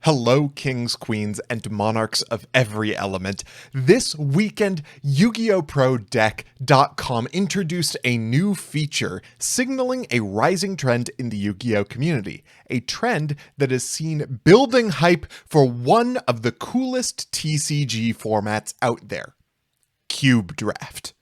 Hello, kings, queens, and monarchs of every element. This weekend, YGOProDeck.com introduced a new feature signaling a rising trend in the Yu-Gi-Oh community, a trend that has seen building hype for one of the coolest TCG formats out there, Cube Draft.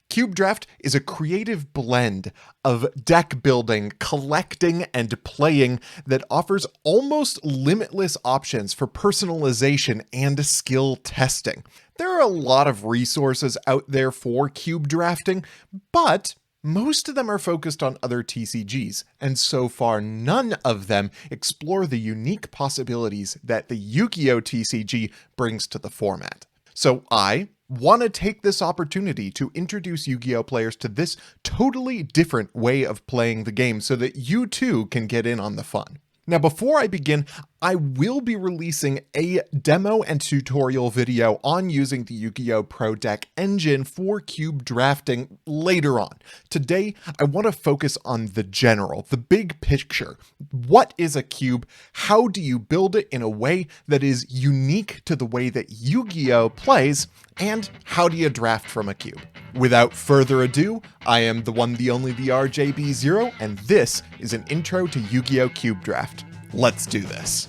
Cube Draft is a creative blend of deck building, collecting, and playing that offers almost limitless options for personalization and skill testing. There are a lot of resources out there for cube drafting, but most of them are focused on other TCGs, and so far none of them explore the unique possibilities that the Yugioh TCG brings to the format. So I want to take this opportunity to introduce Yu-Gi-Oh players to this totally different way of playing the game so that you too can get in on the fun. Now, before I begin, I will be releasing a demo and tutorial video on using the Yu-Gi-Oh Pro Deck engine for cube drafting later on. Today, I want to focus on the general, the big picture. What is a cube? How do you build it in a way that is unique to the way that Yu-Gi-Oh plays? And how do you draft from a cube? Without further ado, I am the one, the only, the RJB0, and this is an intro to Yu-Gi-Oh Cube Draft. Let's do this.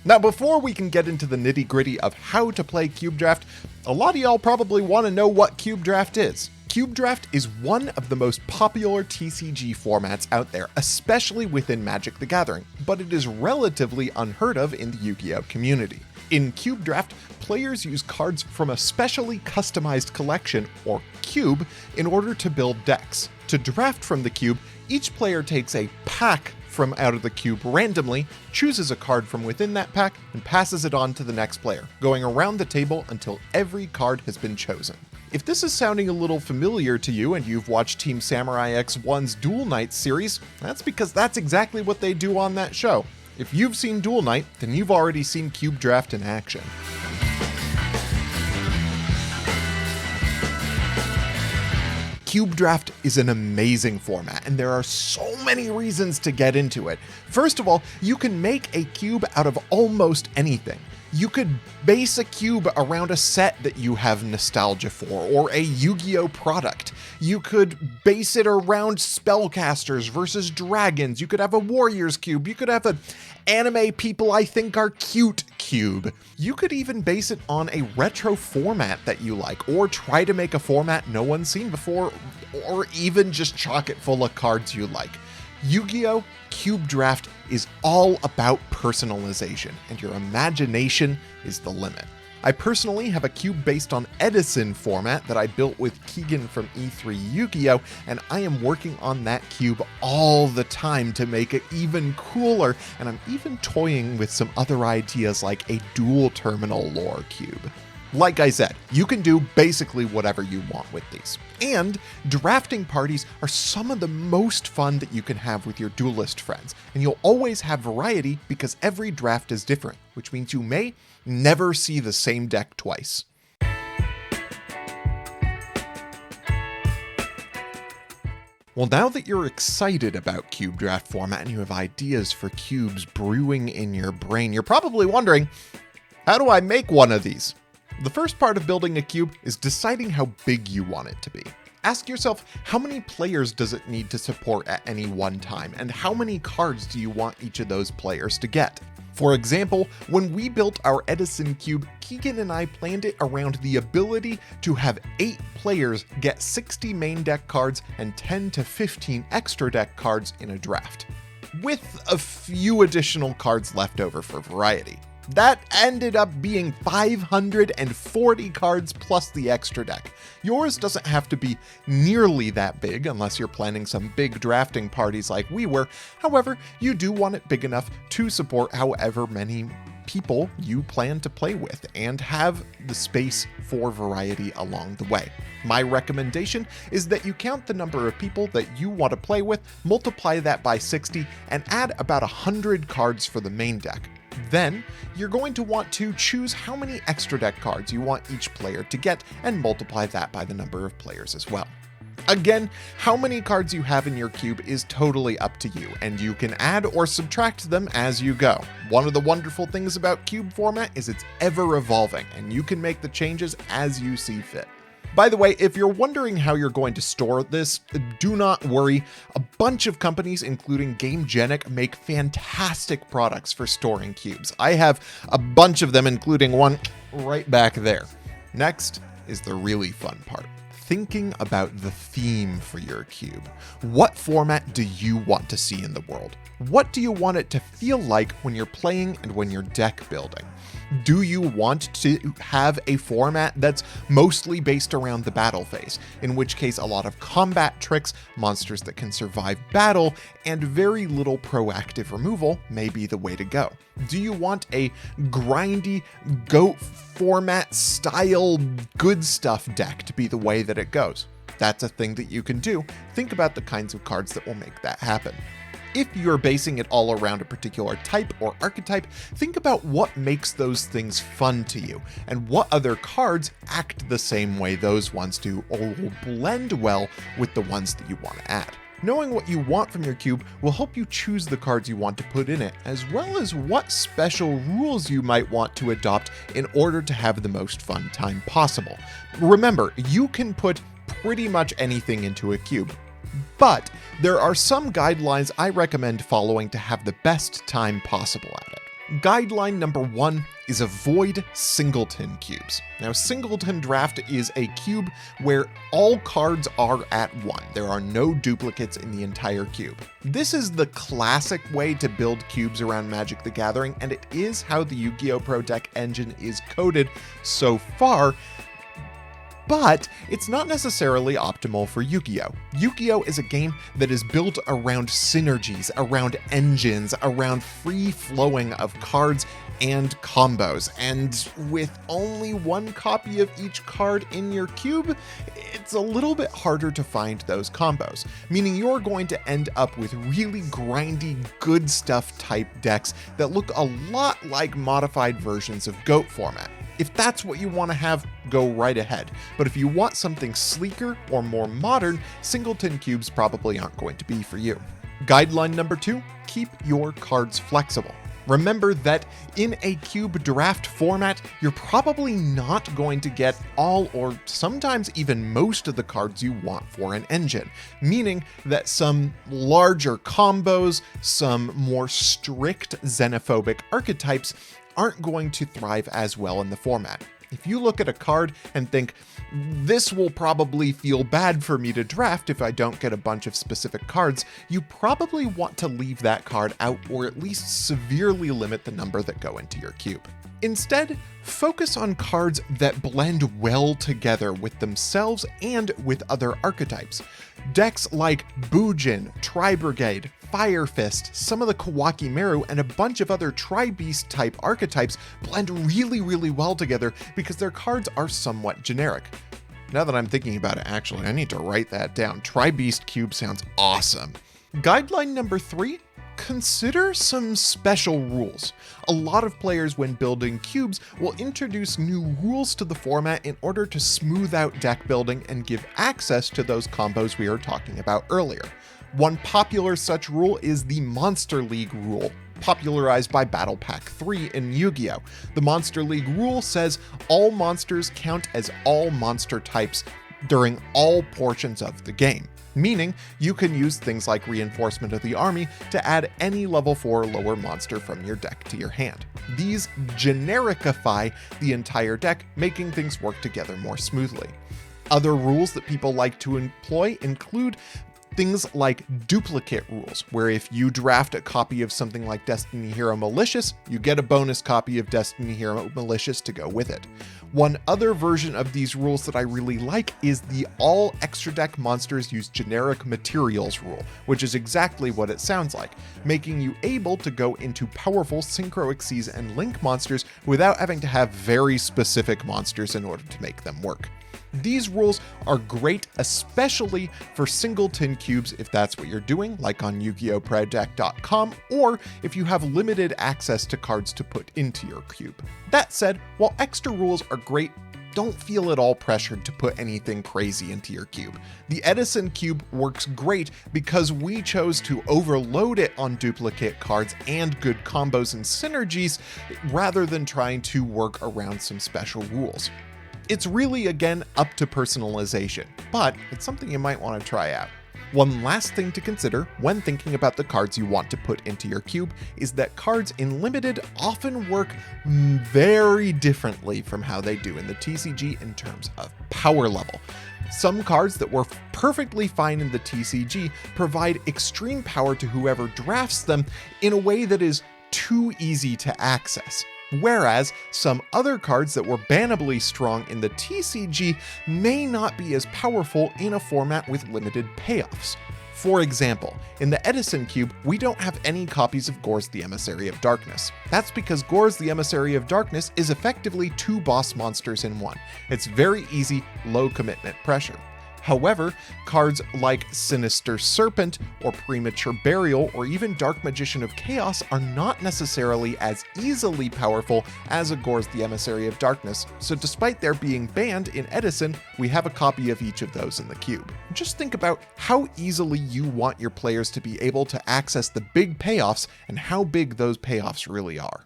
Now, before we can get into the nitty-gritty of how to play Cube Draft, a lot of y'all probably want to know what Cube Draft is. Cube Draft is one of the most popular TCG formats out there, especially within Magic the Gathering, but it is relatively unheard of in the Yu-Gi-Oh community. In Cube Draft, players use cards from a specially customized collection, or cube, in order to build decks. To draft from the cube, each player takes a pack from out of the cube randomly, chooses a card from within that pack, and passes it on to the next player, going around the table until every card has been chosen. If this is sounding a little familiar to you and you've watched Team Samurai X1's Duel Knight series, that's because that's exactly what they do on that show. If you've seen Duel Knight, then you've already seen Cube Draft in action. Cube Draft is an amazing format, and there are so many reasons to get into it. First of all, you can make a cube out of almost anything. You could base a cube around a set that you have nostalgia for, or a Yu-Gi-Oh product. You could base it around spellcasters versus dragons. You could have a warriors cube. You could have an anime people I think are cute cube. You could even base it on a retro format that you like, or try to make a format no one's seen before, or even just chock it full of cards you like. Yu-Gi-Oh! Cube Draft is all about personalization, and your imagination is the limit. I personally have a cube based on Edison format that I built with Keegan from E3 Yu-Gi-Oh! And I am working on that cube all the time to make it even cooler, and I'm even toying with some other ideas like a dual terminal lore cube. Like I said, you can do basically whatever you want with these. And drafting parties are some of the most fun that you can have with your duelist friends. And you'll always have variety because every draft is different, which means you may never see the same deck twice. Well, now that you're excited about Cube Draft format and you have ideas for cubes brewing in your brain, you're probably wondering, how do I make one of these? The first part of building a cube is deciding how big you want it to be. Ask yourself, how many players does it need to support at any one time, and how many cards do you want each of those players to get? For example, when we built our Edison cube, Keegan and I planned it around the ability to have 8 players get 60 main deck cards and 10 to 15 extra deck cards in a draft, with a few additional cards left over for variety. That ended up being 540 cards plus the extra deck. Yours doesn't have to be nearly that big unless you're planning some big drafting parties like we were. However, you do want it big enough to support however many people you plan to play with and have the space for variety along the way. My recommendation is that you count the number of people that you want to play with, multiply that by 60, and add about 100 cards for the main deck. Then, you're going to want to choose how many extra deck cards you want each player to get and multiply that by the number of players as well. Again, how many cards you have in your cube is totally up to you, and you can add or subtract them as you go. One of the wonderful things about cube format is it's ever evolving, and you can make the changes as you see fit. By the way, if you're wondering how you're going to store this, do not worry. A bunch of companies, including GameGenic, make fantastic products for storing cubes. I have a bunch of them, including one right back there. Next is the really fun part. Thinking about the theme for your cube. What format do you want to see in the world? What do you want it to feel like when you're playing and when you're deck building? Do you want to have a format that's mostly based around the battle phase, in which case a lot of combat tricks, monsters that can survive battle, and very little proactive removal may be the way to go? Do you want a grindy GOAT format style good stuff deck to be the way that it goes? That's a thing that you can do. Think about the kinds of cards that will make that happen. If you're basing it all around a particular type or archetype, think about what makes those things fun to you, and what other cards act the same way those ones do or will blend well with the ones that you want to add. Knowing what you want from your cube will help you choose the cards you want to put in it, as well as what special rules you might want to adopt in order to have the most fun time possible. Remember, you can put pretty much anything into a cube, but there are some guidelines I recommend following to have the best time possible at it. Guideline number 1 is avoid singleton cubes. Now, singleton draft is a cube where all cards are at 1. There are no duplicates in the entire cube. This is the classic way to build cubes around Magic the Gathering, and it is how the YGOProDeck engine is coded so far. But it's not necessarily optimal for Yugioh. Yugioh is a game that is built around synergies, around engines, around free flowing of cards and combos. And with only one copy of each card in your cube, it's a little bit harder to find those combos, meaning you're going to end up with really grindy, good stuff type decks that look a lot like modified versions of GOAT format. If that's what you want to have, go right ahead. But if you want something sleeker or more modern, singleton cubes probably aren't going to be for you. Guideline number 2, keep your cards flexible. Remember that in a cube draft format, you're probably not going to get all or sometimes even most of the cards you want for an engine, meaning that some larger combos, some more strict xenophobic archetypes aren't going to thrive as well in the format. If you look at a card and think, this will probably feel bad for me to draft if I don't get a bunch of specific cards, you probably want to leave that card out or at least severely limit the number that go into your cube. Instead, focus on cards that blend well together with themselves and with other archetypes. Decks like Bujin, Tri-Brigade, Fire Fist, some of the Kawaki Meru, and a bunch of other Tri-Beast type archetypes blend really well together because their cards are somewhat generic. Now that I'm thinking about it, actually, I need to write that down. Tri-Beast cube sounds awesome. Guideline number 3, consider some special rules. A lot of players, when building cubes, will introduce new rules to the format in order to smooth out deck building and give access to those combos we were talking about earlier. One popular such rule is the Monster League rule, popularized by Battle Pack 3 in Yu-Gi-Oh! The Monster League rule says all monsters count as all monster types during all portions of the game, meaning you can use things like Reinforcement of the Army to add any level 4 or lower monster from your deck to your hand. These genericify the entire deck, making things work together more smoothly. Other rules that people like to employ include things like duplicate rules, where if you draft a copy of something like Destiny Hero Malicious, you get a bonus copy of Destiny Hero Malicious to go with it. One other version of these rules that I really like is the all extra deck monsters use generic materials rule, which is exactly what it sounds like, making you able to go into powerful Synchro Xyz and Link monsters without having to have very specific monsters in order to make them work. These rules are great, especially for singleton cubes if that's what you're doing, like on YugioProDeck.com, or if you have limited access to cards to put into your cube. That said, while extra rules are great, don't feel at all pressured to put anything crazy into your cube. The Edison cube works great because we chose to overload it on duplicate cards and good combos and synergies rather than trying to work around some special rules. It's really, again, up to personalization, but it's something you might want to try out. One last thing to consider when thinking about the cards you want to put into your cube is that cards in Limited often work very differently from how they do in the TCG in terms of power level. Some cards that work perfectly fine in the TCG provide extreme power to whoever drafts them in a way that is too easy to access. Whereas some other cards that were bannably strong in the TCG may not be as powerful in a format with limited payoffs. For example, in the Edison cube, we don't have any copies of Gorz the Emissary of Darkness. That's because Gorz the Emissary of Darkness is effectively 2 boss monsters in one. It's very easy, low commitment pressure. However, cards like Sinister Serpent or Premature Burial or even Dark Magician of Chaos are not necessarily as easily powerful as a Gorz the Emissary of Darkness, so despite their being banned in Edison, we have a copy of each of those in the cube. Just think about how easily you want your players to be able to access the big payoffs and how big those payoffs really are.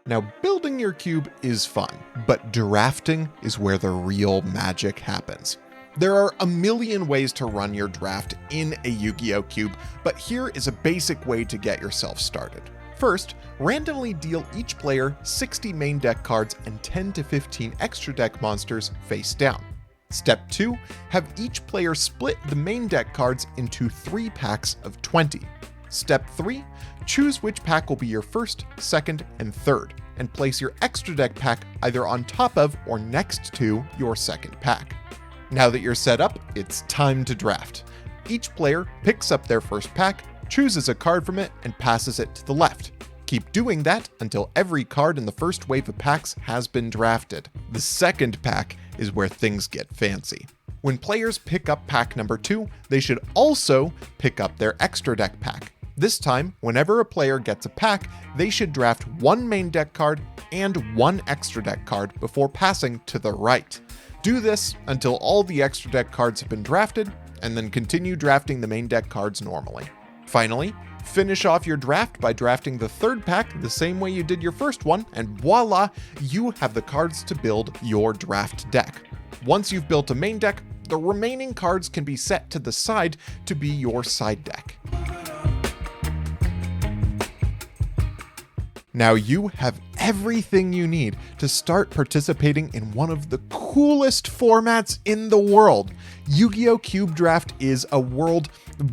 Now, building your cube is fun, but drafting is where the real magic happens. There are a million ways to run your draft in a Yu-Gi-Oh cube, but here is a basic way to get yourself started. First, randomly deal each player 60 main deck cards and 10 to 15 extra deck monsters face down. Step 2, have each player split the main deck cards into 3 packs of 20. Step 3, choose which pack will be your first, second, and third, and place your extra deck pack either on top of or next to your second pack. Now that you're set up, it's time to draft. Each player picks up their first pack, chooses a card from it, and passes it to the left. Keep doing that until every card in the first wave of packs has been drafted. The second pack is where things get fancy. When players pick up pack number 2, they should also pick up their extra deck pack. This time, whenever a player gets a pack, they should draft 1 main deck card and 1 extra deck card before passing to the right. Do this until all the extra deck cards have been drafted, and then continue drafting the main deck cards normally. Finally, finish off your draft by drafting the third pack the same way you did your first one, and voila, you have the cards to build your draft deck. Once you've built a main deck, the remaining cards can be set to the side to be your side deck. Now you have everything you need to start participating in one of the coolest formats in the world. Yu-Gi-Oh! Cube Draft is a world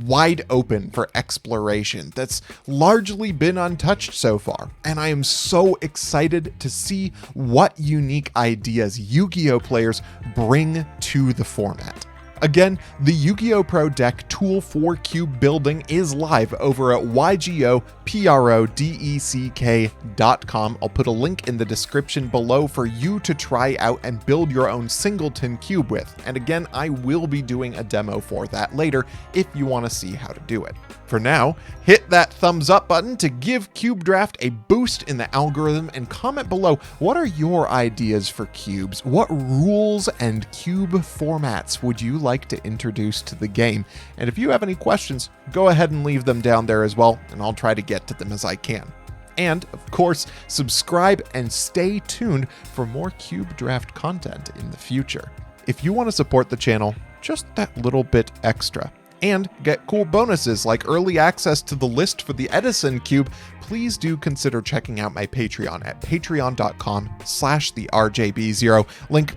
wide open for exploration that's largely been untouched so far, and I am so excited to see what unique ideas Yu-Gi-Oh! Players bring to the format. Again, the YGOProDeck tool for cube building is live over at YGOProDeck.com. I'll put a link in the description below for you to try out and build your own singleton cube with. And again, I will be doing a demo for that later if you want to see how to do it. For now, hit that thumbs up button to give Cube Draft a boost in the algorithm and comment below, what are your ideas for cubes? What rules and cube formats would you like to introduce to the game? And if you have any questions, go ahead and leave them down there as well, and I'll try to get to them as I can. And, of course, subscribe and stay tuned for more Cube Draft content in the future. If you want to support the channel just that little bit extra, and get cool bonuses like early access to the list for the Edison Cube, please do consider checking out my Patreon at patreon.com/therjb0. Link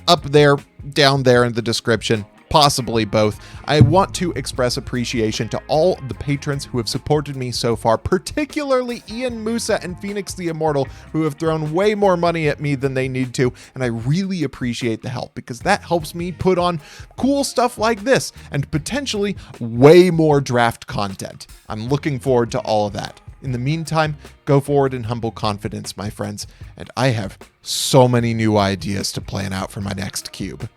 up there, down there in the description, possibly both. I want to express appreciation to all the patrons who have supported me so far, particularly Ian Musa and Phoenix the Immortal, who have thrown way more money at me than they need to, and I really appreciate the help because that helps me put on cool stuff like this and potentially way more draft content. I'm looking forward to all of that. In the meantime, go forward in humble confidence, my friends, and I have so many new ideas to plan out for my next cube.